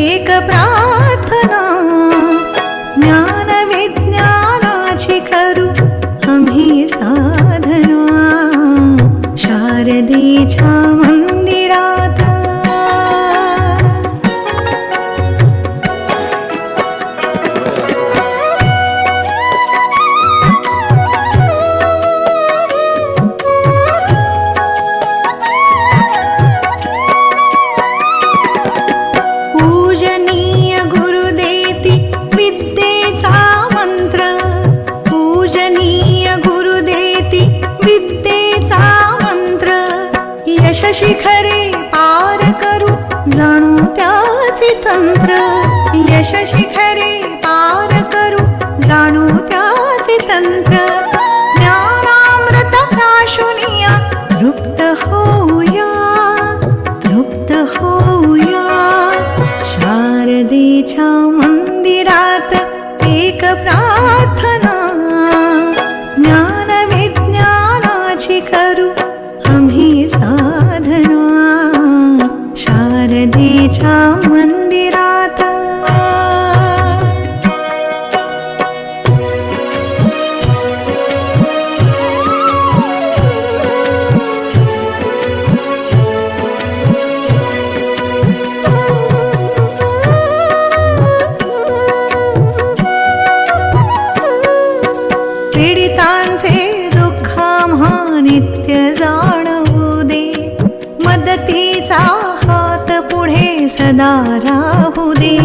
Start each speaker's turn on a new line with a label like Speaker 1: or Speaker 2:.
Speaker 1: एक प्रार्थना, ज्ञान विज्ञानाची करू आम्ही साधना, शारदेच्या मंदिरात. पूजनीय गुरुदेती विद्येचा मंत्र, पूजनीय गुरुदेती विद्येचा मंत्र, यश शिखरे पार करू जाणू त्याचे तंत्र, यश शिखरे पार करू जाणू त्याचे तंत्र. ज्ञानामृत प्राशुनिया तृप्त होऊया, तृप्त होऊया. शारदेच्या मंदिरात एक प्रार्थना, ज्ञान विज्ञानाची करू आम्ही साधना, शारदेच्या मंदिरात. पीडितांचे दुःख आम्हा नित्य जाणवू दे, मदतीचा हात पुढे सदा राहू दे.